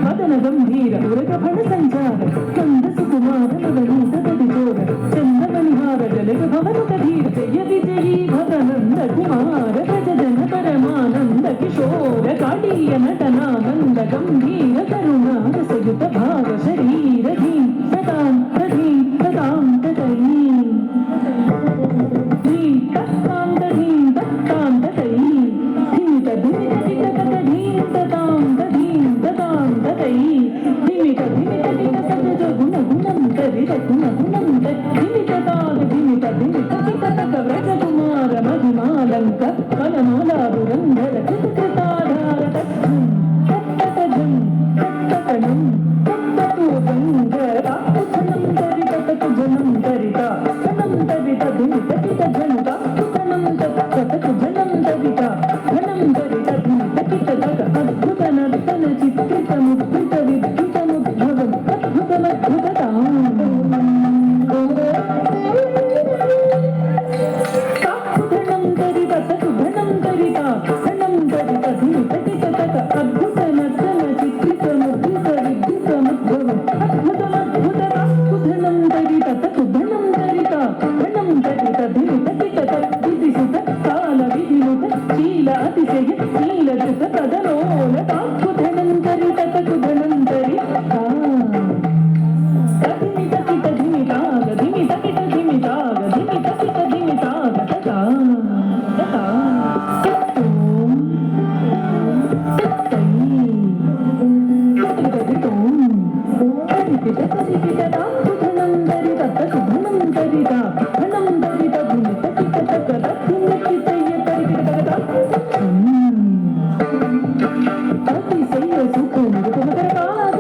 ಮದನ ಗಂಭೀರ ಉರಗಭಣ ಸಂಚಾರ ಕಂದ ಸುಕುಮಾರ ನವನೀತ ಗತಿಜೋರ ಚಂದಮಣಿಹಾರ ಜಲಗ ಭವನ ಕಧೀರ ಜಯ ವಿಜಯೀ ಭವನಂದ ಕುಮಾರ ಭಜ ಜನ ಪರಮಾನಂದ ಕಿಶೋರ ಕಾಳೀಯ ನಟನಾನಂದ ಗಂಭೀರ ಕರುಣಾ ರಸಯುತ ಭಾವ ಶರೀರ ಧೀಂ ಸದಾಂ ತಧೀಂ ಸದಾಂ ತದೈ ಧೀಂ ತತ್ತಾಂ ತಧೀಂ ತತ್ತಾಂ ತದೈ ಧೀಮಿತ ಧಿಮಿತ ಧಿತ ತತ ಧೀಂ ತತಾಂ ತಧೀಂ ತತಾಂ ತದೈ ಧಿಮಿತ ಧಿಮಿತ ಧಿತ ತತ ಗುಣ ಗುಣಂ ತರಿತ ಗುಣ ಗುಣಂ ಧಿಮಿತ ತಾದ ಧಿಮಿತ ಧಿಮಿತ ಧಿತ ತತ ವ್ರಜ ಕುಮಾರ ಮಹಿಮಾಲಂಕ ಕಲಮಾಲಾರುರಂಧರ ಕೃತಕೃತಾಧಾರ ತಜ್ಜಂ ತತ್ತತಜಂ ತತ್ತತಣಂ ತತ್ತತು ಗಂಗರ ತತನಂ ತರಿತ ತತ ಜನಂ ತರಿತ ತನಂ ತರಿತ ಧಿಮಿತ ಧಿತ ಜನತ ತನಂ ತತ ಜನಂ ತರಿತ ಘನಂ ತರಿತ ಧಿಮಿತ ಧಿತ ತತ ಅದ್ಭುತ ನರ್ತನ ಚಿತ್ರಿತ ಮುದ್ರಿತ ವಿದ್ಯುತ ಮುದ್ಭವಂ ಅದ್ಭುತಮದ್ಭುತತಾಂ ಘನಂ ತರಿತ ತತು ಘನಂ ತರಿತ ಘನಂ ತರಿತ ಧಿಮಿತ ಧಿತ ತತ ಅದ್ಭುತ ನರ್ತನ ಚಿತ್ರಿತ ಮುದ್ರಿತ ವಿದ್ಯುತ ಮುದ್ಭವಂ ಅದ್ಭುತಮದ್ಭುತತಾಂ ಘನಂ ತರಿತ ತತು ಘನಂ ತರಿತ ಘನಂ ತರಿತ ಧಿಮಿತ ಧಿತ ತತ ವಿಧಿಸುತ ಕಾಲ ವಿಧಿನುತ ಶೀಲ ಅತಿಶಯ ನೀಲಧೃತ ತದನೋಲ ತಾಕ್ಕು ಘನಂ ತರಿತ ತತು ಘನಂ ತರಿತ ಧಿಮಿತ ಕಿಟ ಧಿಮಿತಾಗ ಧಿಮಿತ ಕಿಟ ಧಿಮಿತಾಗ ಧಿಮಿತ ಕಿಟ ಧಿಮಿತಾಗ ತತಾ ತತಾ ತತ್ತೋಂ ತತ್ತೈ ತತ್ತಿತದಿತೋಂ ತದಿತಿತ ತದಿತಿತ ತಾಕ್ಕು ಘನಂ ತರಿತ ತತು ಘನಂ ತರಿತ ಘನಂ ತರಿತ ಧಿಮಿತ ಕಿಟ ತಕದ ಧಿಮಿತಿತಯ್ಯ ತರಿತಿತ ತಗದ ಅತಿಶಯ ಸುಖ ನಿರುಪಮಕರವಾದ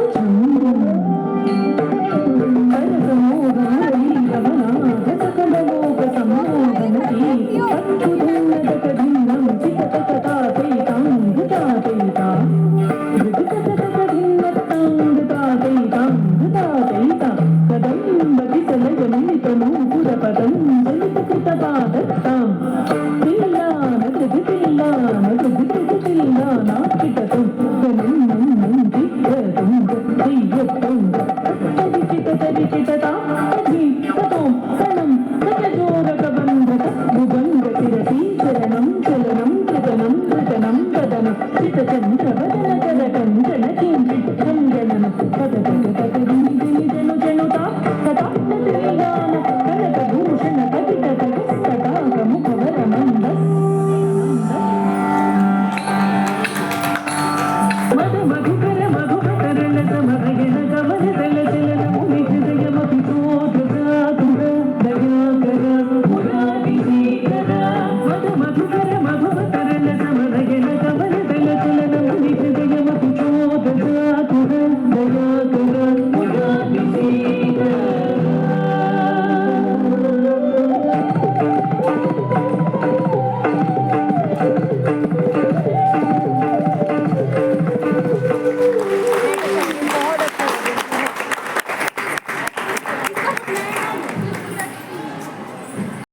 ದಯಾಕರ